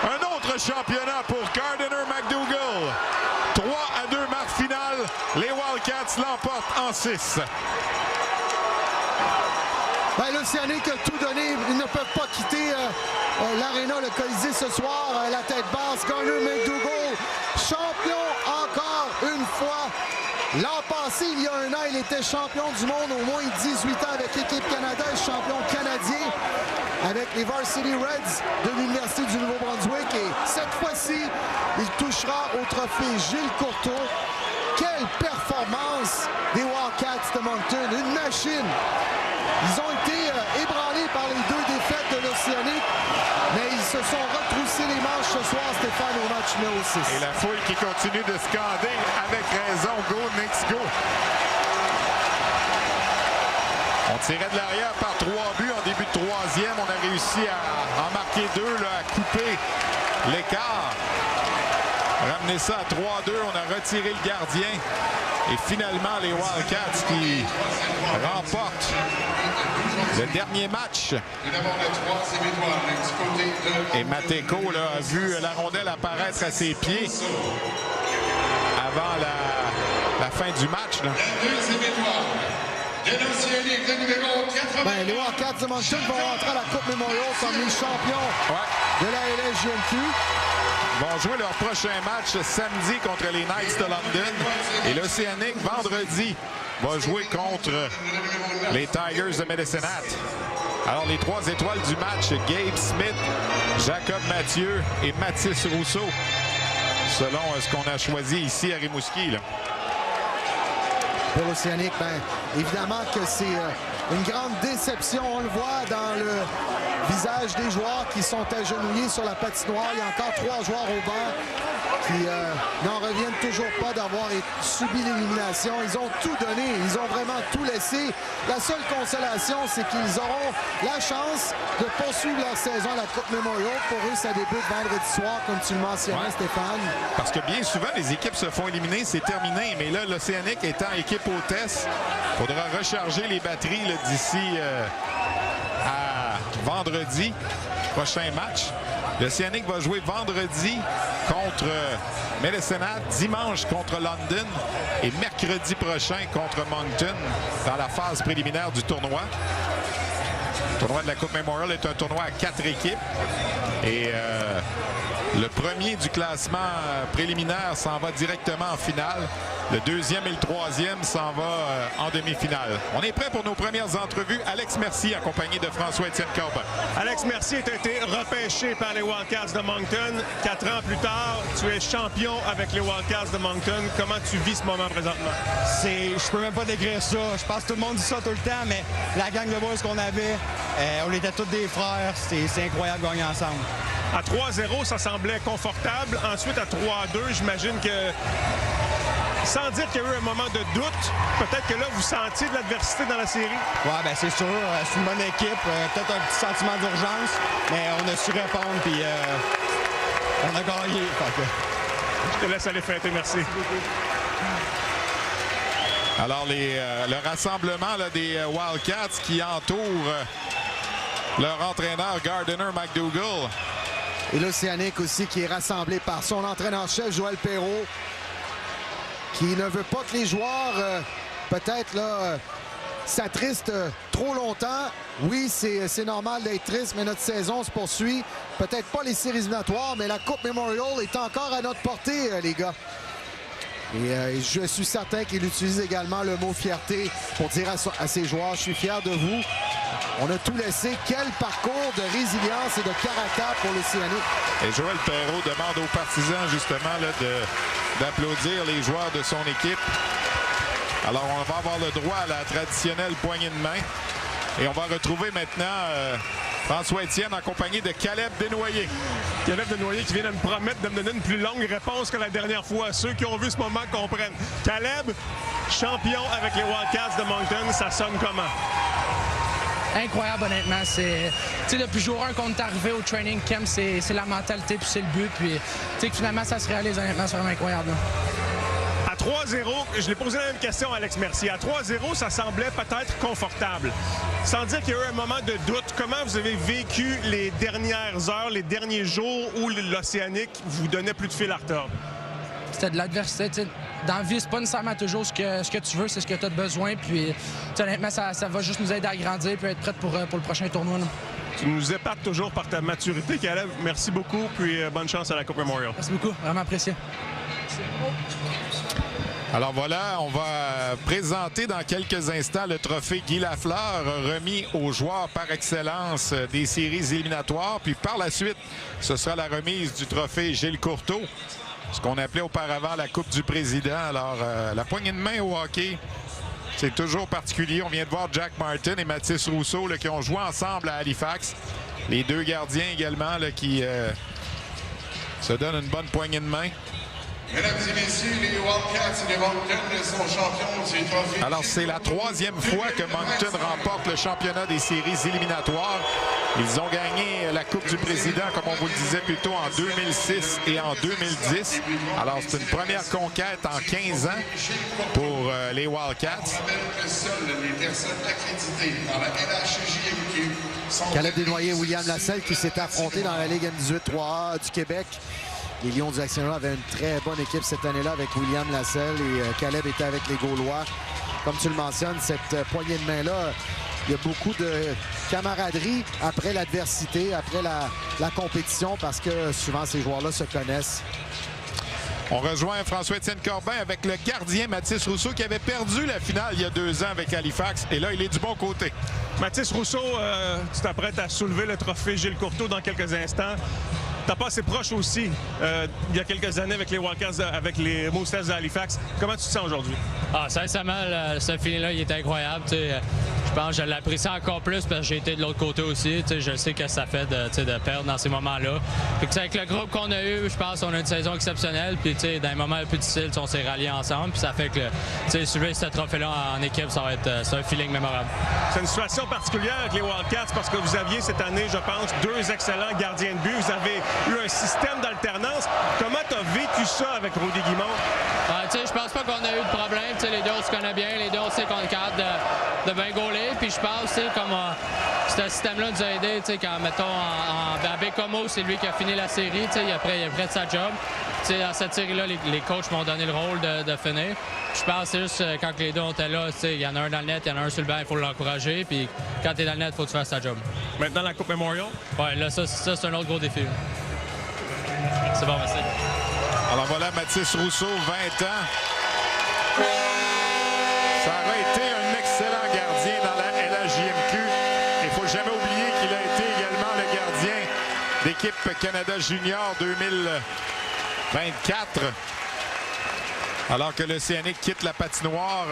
Un autre championnat pour Gardiner MacDougall. 3-2 marque finale. Les Wildcats l'emportent en 6. Ben, l'Océanique a tout donné. Ils ne peuvent pas quitter l'aréna, le Colisée ce soir. La tête basse, Gardiner MacDougall, champion encore une fois. L'an passé, il y a un an, il était champion du monde au moins 18 ans avec l'équipe Canada et champion canadien avec les Varsity Reds de l'Université du Nouveau-Brunswick. Et cette fois-ci, il touchera au trophée Gilles Courteau. Quelle performance des Wildcats de Moncton, une machine. Ils ont été ébranlés par les 2 défaites de l'Océanique, mais ils se sont retroussés les manches ce soir, Stéphane, au match numéro 6. Et la foule qui continue de scander avec raison, go, Knicks, go. On tirait de l'arrière par 3 buts en début de 3e. On a réussi à en marquer 2, là, à couper l'écart. Ramener ça à 3-2, on a retiré le gardien. Et finalement, les Wildcats qui remportent le dernier match. Et Mateko là, a vu la rondelle apparaître à ses pieds avant la fin du match. Là. Ben, les Wildcats de Moncton vont rentrer à la Coupe Memorial comme les champions de la LSJMQ. Vont jouer leur prochain match samedi contre les Knights de London. Et l'Océanique, vendredi, va jouer contre les Tigers de Medicine Hat. Alors, les 3 étoiles du match, Gabe Smith, Jacob Mathieu et Mathis Rousseau, selon ce qu'on a choisi ici à Rimouski. Là. Pour l'Océanique, ben, évidemment que c'est une grande déception. On le voit dans le visage des joueurs qui sont agenouillés sur la patinoire. Il y a encore 3 joueurs au banc qui n'en reviennent toujours pas d'avoir subi l'élimination. Ils ont tout donné, ils ont vraiment tout laissé. La seule consolation, c'est qu'ils auront la chance de poursuivre leur saison à la Coupe Memorial. Pour eux, ça débute vendredi soir, comme tu le mentionnais, Stéphane. Parce que bien souvent, les équipes se font éliminer, c'est terminé. Mais là, l'Océanique étant équipe hôtesse, il faudra recharger les batteries d'ici à vendredi, prochain match. L'Océanique va jouer vendredi contre Medicine Hat, dimanche contre London et mercredi prochain contre Moncton dans la phase préliminaire du tournoi. Le tournoi de la Coupe Memorial est un tournoi à 4 équipes. Et le premier du classement préliminaire s'en va directement en finale. Le 2e et le 3e s'en va en demi-finale. On est prêt pour nos premières entrevues. Alex Mercier, accompagné de François-Étienne Corbin. Alex Mercier a été repêché par les Wildcats de Moncton. 4 ans plus tard, tu es champion avec les Wildcats de Moncton. Comment tu vis ce moment présentement? Je peux même pas décrire ça. Je pense que tout le monde dit ça tout le temps, mais la gang de boys qu'on avait, on était tous des frères. C'est incroyable de gagner ensemble. À 3-0, ça semblait confortable. Ensuite, à 3-2, j'imagine que, sans dire qu'il y a eu un moment de doute, peut-être que là, vous sentiez de l'adversité dans la série? Oui, bien c'est sûr. C'est une bonne équipe. Peut-être un petit sentiment d'urgence, mais on a su répondre, puis on a gagné. Je te laisse aller fêter. Merci. Alors, le rassemblement là, des Wildcats qui entourent leur entraîneur Gardiner MacDougall. Et l'Océanique aussi qui est rassemblé par son entraîneur-chef Joël Perrault, qui ne veut pas que les joueurs, peut-être, là, s'attristent trop longtemps. Oui, c'est normal d'être triste, mais notre saison se poursuit. Peut-être pas les séries éliminatoires, mais la Coupe Memorial est encore à notre portée, les gars. Et je suis certain qu'il utilise également le mot fierté pour dire à ses joueurs, je suis fier de vous. On a tout laissé. Quel parcours de résilience et de caractère pour l'Océanique. Et Joël Perrault demande aux partisans, justement, d'applaudir les joueurs de son équipe. Alors, on va avoir le droit à la traditionnelle poignée de main. Et on va retrouver maintenant François-Étienne en compagnie de Caleb Desnoyers. Caleb Desnoyers qui vient de me promettre de me donner une plus longue réponse que la dernière fois. Ceux qui ont vu ce moment comprennent. Caleb, champion avec les Wildcats de Moncton, ça sonne comment? Incroyable, honnêtement. Depuis jour 1 qu'on est arrivé au training camp, c'est la mentalité puis c'est le but. Puis finalement, ça se réalise, honnêtement, c'est vraiment incroyable. Là. À 3-0, je l'ai posé la même question à Alex Mercier. À 3-0, ça semblait peut-être confortable. Sans dire qu'il y a eu un moment de doute, comment vous avez vécu les dernières heures, les derniers jours où l'Océanique vous donnait plus de fil à retordre? C'était de l'adversité. Dans la vie, c'est pas nécessairement toujours ce que tu veux, c'est ce que tu as besoin. Puis, honnêtement, ça va juste nous aider à grandir et être prêts pour le prochain tournoi. Là. Tu nous épates toujours par ta maturité, Caleb. Merci beaucoup, puis bonne chance à la Coupe Memorial. Merci beaucoup, vraiment apprécié. Alors voilà, on va présenter dans quelques instants le trophée Guy Lafleur, remis aux joueurs par excellence des séries éliminatoires. Puis par la suite, ce sera la remise du trophée Gilles Courteau, ce qu'on appelait auparavant la Coupe du Président. Alors, la poignée de main au hockey, c'est toujours particulier. On vient de voir Jack Martin et Mathis Rousseau là, qui ont joué ensemble à Halifax. Les deux gardiens également là, qui se donnent une bonne poignée de main. Mesdames et messieurs, les Wildcats et les Moncton sont champions du trophée. Alors, c'est la troisième fois que Moncton remporte le championnat des séries éliminatoires. Ils ont gagné la Coupe du Président, comme on vous le disait plus tôt, en 2006 et en 2010. Alors, c'est une première conquête en 15 ans pour les Wildcats. On rappelle que seules les personnes accréditées dans la LHJMQ sont... Caleb Desnoyers et William Lasselle qui s'est affronté dans la Ligue M18-3A du Québec. Les Lions du Lac-Saint-Jean avaient une très bonne équipe cette année-là avec William Lasselle et Caleb était avec les Gaulois. Comme tu le mentionnes, cette poignée de main-là, il y a beaucoup de camaraderie après l'adversité, après la compétition, parce que souvent ces joueurs-là se connaissent. On rejoint François-Étienne Corbin avec le gardien Mathis Rousseau qui avait perdu la finale il y a 2 ans avec Halifax. Et là, il est du bon côté. Mathis Rousseau, tu t'apprêtes à soulever le trophée Gilles Courteau dans quelques instants. T'as passé proche aussi il y a quelques années avec les Wildcats, avec les Moussets d'Halifax. Comment tu te sens aujourd'hui? Ah, sincèrement, ce feeling-là, il est incroyable. Je pense que je l'apprécie encore plus parce que j'ai été de l'autre côté aussi. Je sais que ça fait de perdre dans ces moments-là. Avec le groupe qu'on a eu, je pense qu'on a une saison exceptionnelle. Puis dans les moments les plus difficiles, on s'est ralliés ensemble. Puis ça fait que soulever ce trophée-là en équipe, ça va être un feeling mémorable. C'est une situation particulière avec les Wildcats parce que vous aviez cette année, je pense, 2 excellents gardiens de but. Vous avez eu un système d'alternance. Comment tu as vécu ça avec Rudy Guimond? Je pense pas qu'on a eu de problème. Les deux, on se connaît bien. Les deux, on sait qu'on est capable de bien gauler. Puis je pense, comme ce système-là nous a aidé, quand, mettons, à Bécomo, c'est lui qui a fini la série. Il a pris de sa job. Dans cette série-là, les coachs m'ont donné le rôle de finir. Je pense c'est juste quand les deux étaient là, il y en a un dans le net, il y en a un sur le banc, il faut l'encourager. Puis quand tu es dans le net, il faut que tu fasses ta job. Maintenant, la Coupe Memorial? Oui, là, ça c'est un autre gros défi. C'est bon, merci. Alors voilà, Mathis Rousseau, 20 ans. Ça aurait été un excellent gardien dans la LHJMQ. Il ne faut jamais oublier qu'il a été également le gardien d'équipe Canada Junior 2024. Alors que l'Océanique quitte la patinoire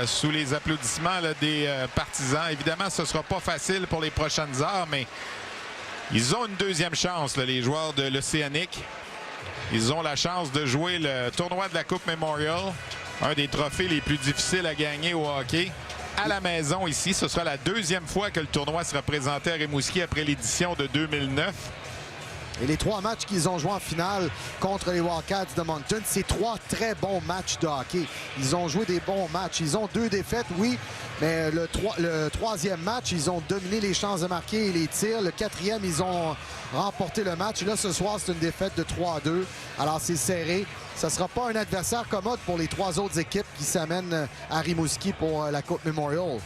sous les applaudissements là, des partisans. Évidemment, ce ne sera pas facile pour les prochaines heures, mais ils ont une deuxième chance, là, les joueurs de l'Océanique. Ils ont la chance de jouer le tournoi de la Coupe Memorial, un des trophées les plus difficiles à gagner au hockey. À la maison ici, ce sera la 2e fois que le tournoi sera présenté à Rimouski après l'édition de 2009. Et les 3 matchs qu'ils ont joués en finale contre les Wildcats de Moncton, c'est 3 très bons matchs de hockey. Ils ont joué des bons matchs. Ils ont 2 défaites, oui, mais le 3e match, ils ont dominé les chances de marquer et les tirs. Le 4e, ils ont remporté le match. Et là, ce soir, c'est une défaite de 3-2. Alors, c'est serré. Ce ne sera pas un adversaire commode pour les 3 autres équipes qui s'amènent à Rimouski pour la Coupe Memorial.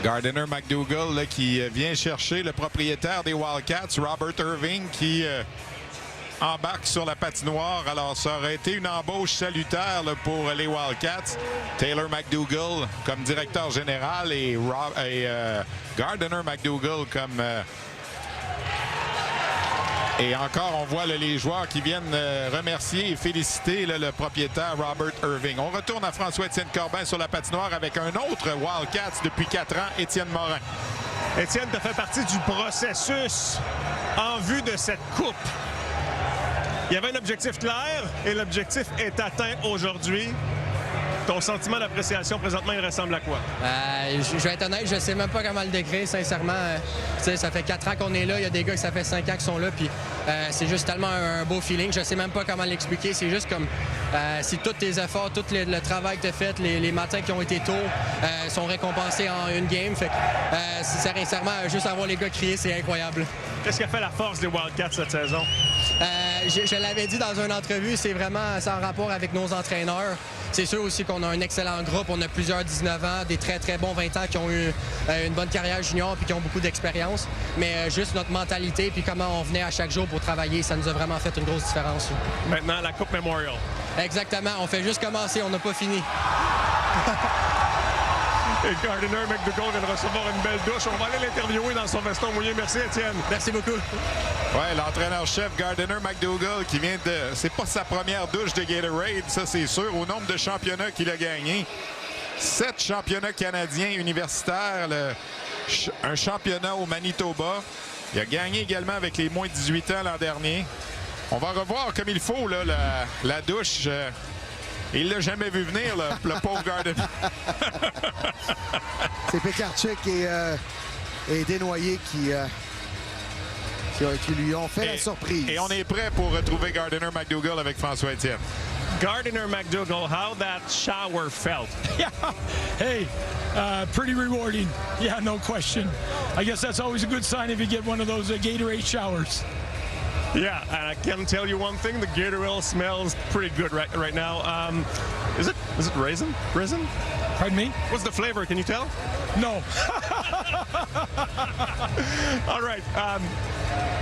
Gardiner McDougall là, qui vient chercher le propriétaire des Wildcats, Robert Irving, qui embarque sur la patinoire. Alors, ça aurait été une embauche salutaire là, pour les Wildcats. Taylor McDougall comme directeur général et Gardiner McDougall comme... Et encore, on voit là, les joueurs qui viennent remercier et féliciter là, le propriétaire Robert Irving. On retourne à François-Étienne Corbin sur la patinoire avec un autre Wildcats depuis 4 ans, Étienne Morin. Étienne, tu as fait partie du processus en vue de cette coupe. Il y avait un objectif clair et l'objectif est atteint aujourd'hui. Ton sentiment d'appréciation présentement, il ressemble à quoi? Je vais être honnête, je sais même pas comment le décrire, sincèrement. Ça fait 4 ans qu'on est là, il y a des gars que ça fait 5 ans qui sont là, puis c'est juste tellement un beau feeling. Je sais même pas comment l'expliquer. C'est juste comme si tous tes efforts, tout le travail que tu as fait, les matins qui ont été tôt sont récompensés en une game. Fait que, sincèrement, juste avoir les gars crier, c'est incroyable. Qu'est-ce qui a fait la force des Wildcats cette saison? Je l'avais dit dans une entrevue, c'est vraiment sans rapport avec nos entraîneurs. C'est sûr aussi qu'on a un excellent groupe. On a plusieurs 19 ans, des très, très bons 20 ans qui ont eu une bonne carrière junior puis qui ont beaucoup d'expérience. Mais juste notre mentalité puis comment on venait à chaque jour pour travailler, ça nous a vraiment fait une grosse différence. Maintenant, la Coupe Memorial. Exactement. On fait juste commencer, on n'a pas fini. Et Gardiner McDougall vient de recevoir une belle douche. On va aller l'interviewer dans son veston mouillé. Merci, Étienne. Merci beaucoup. Ouais, l'entraîneur-chef Gardiner McDougall qui vient de... C'est pas sa première douche de Gatorade, ça c'est sûr, au nombre de championnats qu'il a gagnés. 7 championnats canadiens universitaires, un championnat au Manitoba. Il a gagné également avec les moins de 18 ans l'an dernier. On va revoir comme il faut là, la douche. Il l'a jamais vu venir, le pauvre Gardiner. C'est Pekarczyk et Desnoyers qui lui ont fait la surprise. Et on est prêt pour retrouver Gardiner McDougall avec François Étienne. Gardiner McDougall, how that shower felt? Yeah, hey, pretty rewarding. Yeah, no question. I guess that's always a good sign if you get one of those Gatorade showers. Yeah, and I can tell you one thing: the Gatorade smells pretty good right now. Is it raisin? Raisin? Pardon me? What's the flavor? Can you tell? No. All right.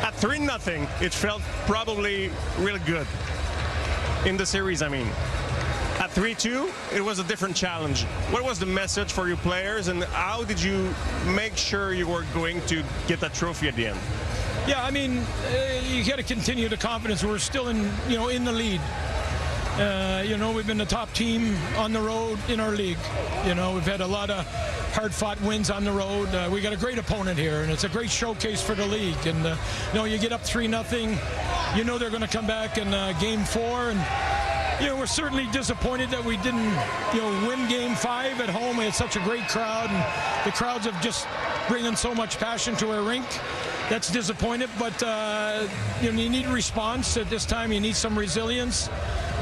At 3-0, it felt probably really good in the series. I mean, at 3-2, it was a different challenge. What was the message for your players, and how did you make sure you were going to get that trophy at the end? Yeah, I mean, you got to continue the confidence. We're still in the lead. We've been the top team on the road in our league. We've had a lot of hard-fought wins on the road. We got a great opponent here, and it's a great showcase for the league. And you get up 3-0, they're going to come back in Game 4, and we're certainly disappointed that we didn't win Game 5 at home. We had such a great crowd, and the crowds have just bringing so much passion to our rink. That's disappointed, but you need response at this time. You need some resilience.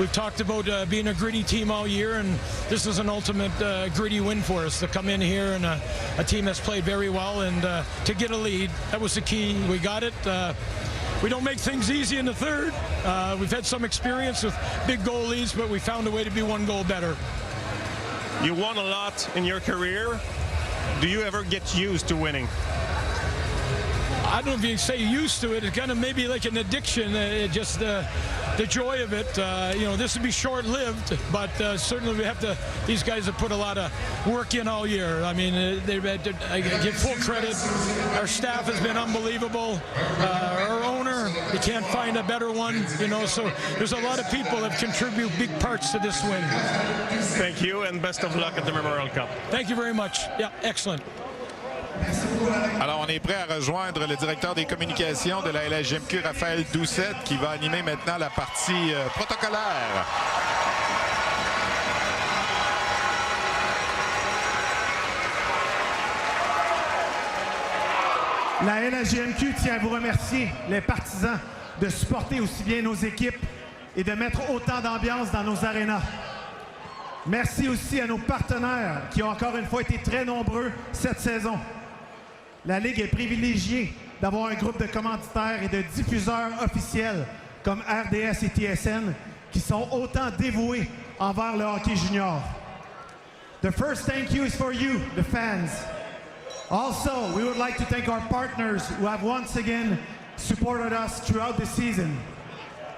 We've talked about being a gritty team all year, and this is an ultimate gritty win for us to come in here and a team that's played very well and to get a lead. That was the key. We got it. We don't make things easy in the third. We've had some experience with big goal leads, but we found a way to be one goal better. You won a lot in your career. Do you ever get used to winning? I don't know if you can say used to it. It's kind of maybe like an addiction, just the joy of it. This would be short-lived, but certainly these guys have put a lot of work in all year. I mean, I give full credit. Our staff has been unbelievable. Our owner, you can't find a better one, so there's a lot of people that contribute big parts to this win. Thank you, and best of luck at the Memorial Cup. Thank you very much. Yeah, excellent. Alors, on est prêt à rejoindre le directeur des communications de la LHJMQ, Raphaël Doucette, qui va animer maintenant la partie protocolaire. La LHJMQ tient à vous remercier, les partisans, de supporter aussi bien nos équipes et de mettre autant d'ambiance dans nos arénas. Merci aussi à nos partenaires qui ont encore une fois été très nombreux cette saison. La Ligue est privilégiée d'avoir un groupe de commanditaires et de diffuseurs officiels comme RDS et TSN qui sont autant dévoués envers le hockey junior. The first thank you is for you, the fans. Also, we would like to thank our partners who have once again supported us throughout the season.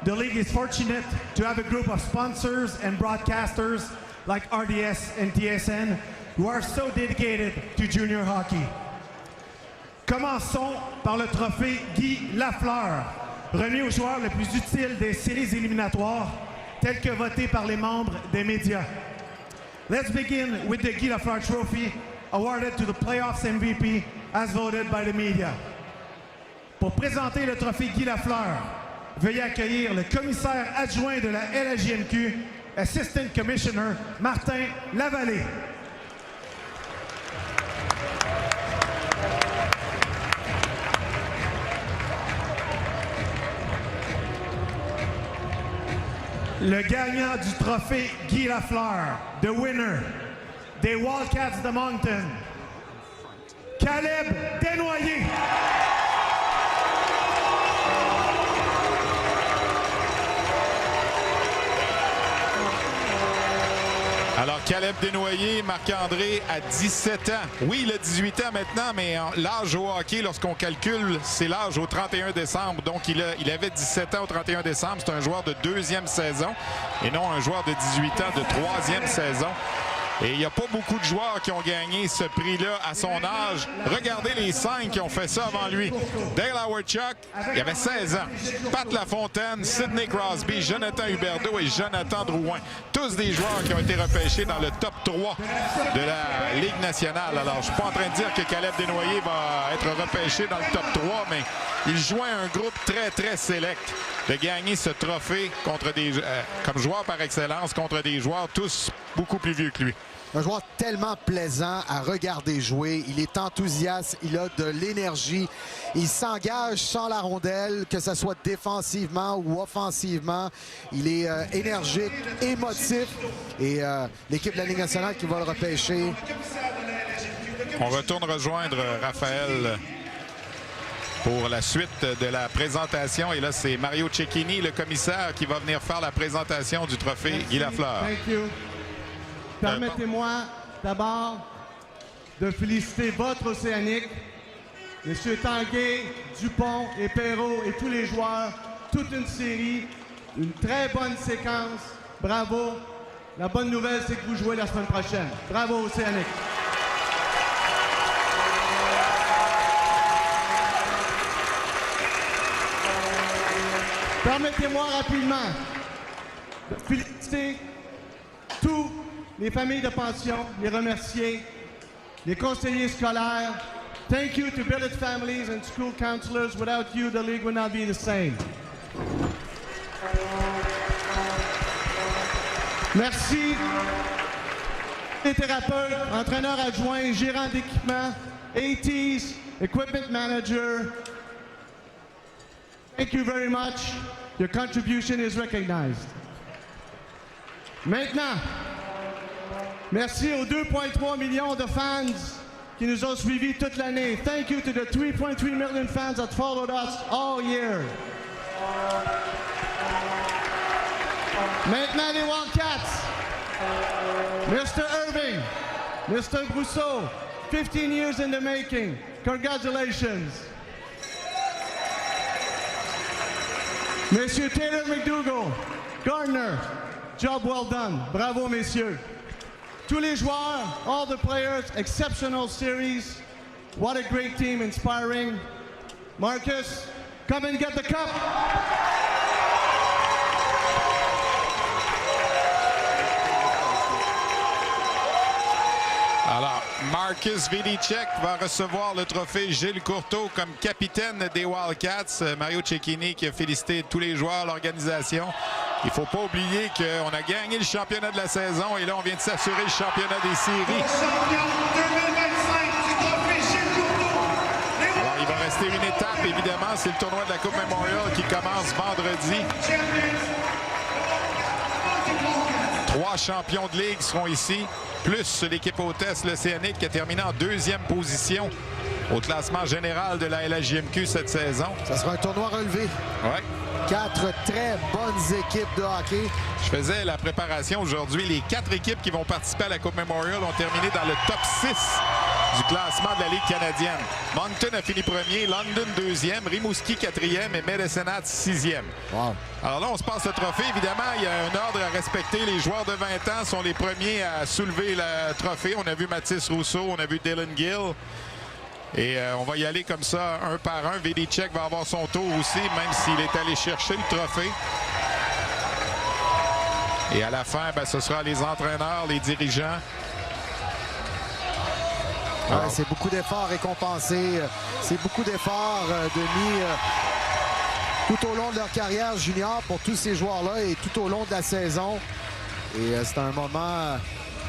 The league is fortunate to have a group of sponsors and broadcasters like RDS and TSN who are so dedicated to junior hockey. Commençons par le trophée Guy Lafleur, remis aux joueurs les plus utiles des séries éliminatoires, tel que voté par les membres des médias. Let's begin with the Guy Lafleur Trophy, awarded to the playoffs MVP, as voted by the media. Pour présenter le trophée Guy Lafleur, veuillez accueillir le commissaire adjoint de la LHJMQ, Assistant Commissioner Martin Lavallée. Le gagnant du trophée Guy Lafleur, the winner des Wildcats de Moncton, Caleb Desnoyers. Alors, Caleb Desnoyers, Marc-André, à 17 ans. Oui, il a 18 ans maintenant, mais l'âge au hockey, lorsqu'on calcule, c'est l'âge au 31 décembre. Donc, il avait 17 ans au 31 décembre. C'est un joueur de deuxième saison et non un joueur de 18 ans de troisième saison. Et il n'y a pas beaucoup de joueurs qui ont gagné ce prix-là à son âge. Regardez les 5 qui ont fait ça avant lui. Dale Hawerchuk, il avait 16 ans. Pat Lafontaine, Sidney Crosby, Jonathan Huberdeau et Jonathan Drouin. Tous des joueurs qui ont été repêchés dans le top 3 de la Ligue nationale. Alors, je ne suis pas en train de dire que Caleb Desnoyers va être repêché dans le top 3, mais il joint un groupe très, très sélect de gagner ce trophée contre comme joueur par excellence contre des joueurs tous beaucoup plus vieux que lui. Un joueur tellement plaisant à regarder jouer. Il est enthousiaste, il a de l'énergie. Il s'engage sans la rondelle, que ce soit défensivement ou offensivement. Il est énergique, émotif. Et l'équipe de la Ligue nationale qui va le repêcher. On retourne rejoindre Raphaël pour la suite de la présentation. Et là, c'est Mario Cecchini, le commissaire, qui va venir faire la présentation du trophée Guy Lafleur. Thank you. Permettez-moi d'abord de féliciter votre Océanique, M. Tanguay, Dupont et Perrault et tous les joueurs, toute une série, une très bonne séquence. Bravo. La bonne nouvelle, c'est que vous jouez la semaine prochaine. Bravo, Océanique. Permettez-moi rapidement de féliciter tous les familles de pension, les remercier, les conseillers scolaires. Thank you to billet families and school counselors. Without you, the league would not be the same. Merci les thérapeutes, entraîneurs adjoints, gérants d'équipement, ATs, equipment manager. Thank you very much. Your contribution is recognized. Maintenant, merci aux 2,3 millions de fans qui nous ont suivis toute l'année. Thank you to the 3.3 million fans that followed us all year. Maintenant, les Wildcats. Mr. Irving, Mr. Brousseau, 15 years in the making. Congratulations. Monsieur Taylor McDougall, Gardner, job well done. Bravo, messieurs. Tous les joueurs, all the players, exceptional series. What a great team, inspiring. Marcus, come and get the cup. Alors, Marcus Vidicek va recevoir le trophée Gilles Courteau comme capitaine des Wildcats. Mario Cecchini qui a félicité tous les joueurs, l'organisation. Il ne faut pas oublier qu'on a gagné le championnat de la saison et là, on vient de s'assurer le championnat des séries. Alors, il va rester une étape, évidemment. C'est le tournoi de la Coupe Memorial qui commence vendredi. 3 champions de ligue seront ici, plus l'équipe hôtesse, l'Océanique, qui a terminé en 2e position au classement général de la LHJMQ cette saison. Ça sera un tournoi relevé. Ouais. 4 très bonnes équipes de hockey. Je faisais la préparation aujourd'hui. Les 4 équipes qui vont participer à la Coupe Memorial ont terminé dans le top 6 du classement de la Ligue canadienne. Moncton a fini premier, London 2e, Rimouski 4e et Medicine Hat 6e. Wow. Alors là, on se passe le trophée. Évidemment, il y a un ordre à respecter. Les joueurs de 20 ans sont les premiers à soulever le trophée. On a vu Mathis Rousseau, on a vu Dylan Gill. Et on va y aller comme ça, un par un. Vidicek va avoir son tour aussi, même s'il est allé chercher le trophée. Et à la fin, ce sera les entraîneurs, les dirigeants. Ouais, c'est beaucoup d'efforts récompensés. C'est beaucoup d'efforts de mis tout au long de leur carrière junior pour tous ces joueurs-là et tout au long de la saison. Et c'est un moment,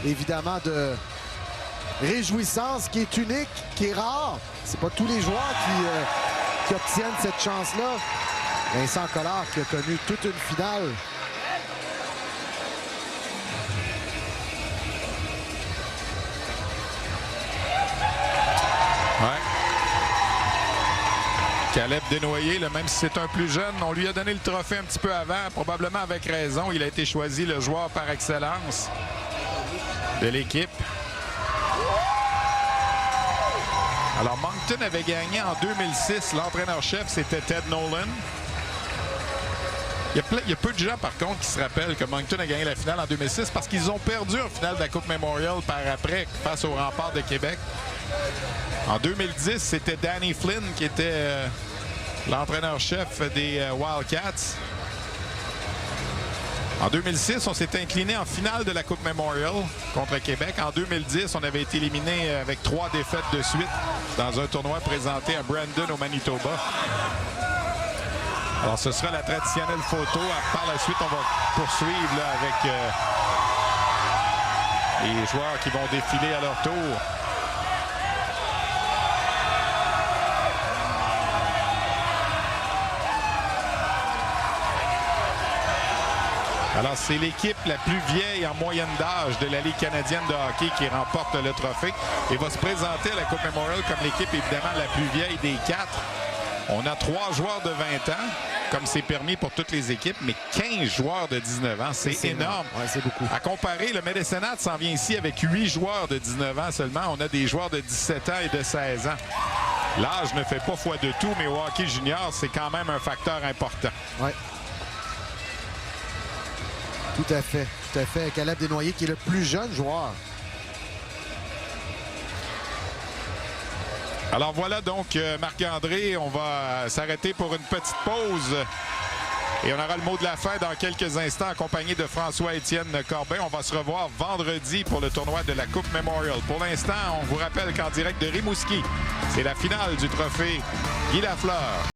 évidemment, de réjouissance qui est unique, qui est rare. C'est pas tous les joueurs qui obtiennent cette chance-là. Vincent Collard qui a connu toute une finale. Ouais. Caleb Desnoyers, là, même si c'est un plus jeune, on lui a donné le trophée un petit peu avant, probablement avec raison. Il a été choisi le joueur par excellence de l'équipe. Alors, Moncton avait gagné en 2006. L'entraîneur-chef, c'était Ted Nolan. Il y a peu de gens, par contre, qui se rappellent que Moncton a gagné la finale en 2006 parce qu'ils ont perdu en finale de la Coupe Memorial par après face au Remparts de Québec. En 2010, c'était Danny Flynn qui était l'entraîneur-chef des Wildcats. En 2006, on s'est incliné en finale de la Coupe Memorial contre Québec. En 2010, on avait été éliminé avec 3 défaites de suite dans un tournoi présenté à Brandon, au Manitoba. Alors, ce sera la traditionnelle photo. Par la suite, on va poursuivre là, avec les joueurs qui vont défiler à leur tour. Alors, c'est l'équipe la plus vieille en moyenne d'âge de la Ligue canadienne de hockey qui remporte le trophée et va se présenter à la Coupe Memorial comme l'équipe, évidemment, la plus vieille des 4. On a 3 joueurs de 20 ans, comme c'est permis pour toutes les équipes, mais 15 joueurs de 19 ans. C'est énorme. Ouais, c'est beaucoup. À comparer, le Medicine s'en vient ici avec 8 joueurs de 19 ans seulement. On a des joueurs de 17 ans et de 16 ans. L'âge ne fait pas foi de tout, mais au hockey junior, c'est quand même un facteur important. Ouais. Tout à fait, tout à fait. Caleb Desnoyers qui est le plus jeune joueur. Alors voilà donc Marc-André, on va s'arrêter pour une petite pause et on aura le mot de la fin dans quelques instants accompagné de François-Étienne Corbin. On va se revoir vendredi pour le tournoi de la Coupe Memorial. Pour l'instant, on vous rappelle qu'en direct de Rimouski, c'est la finale du trophée Guy Lafleur.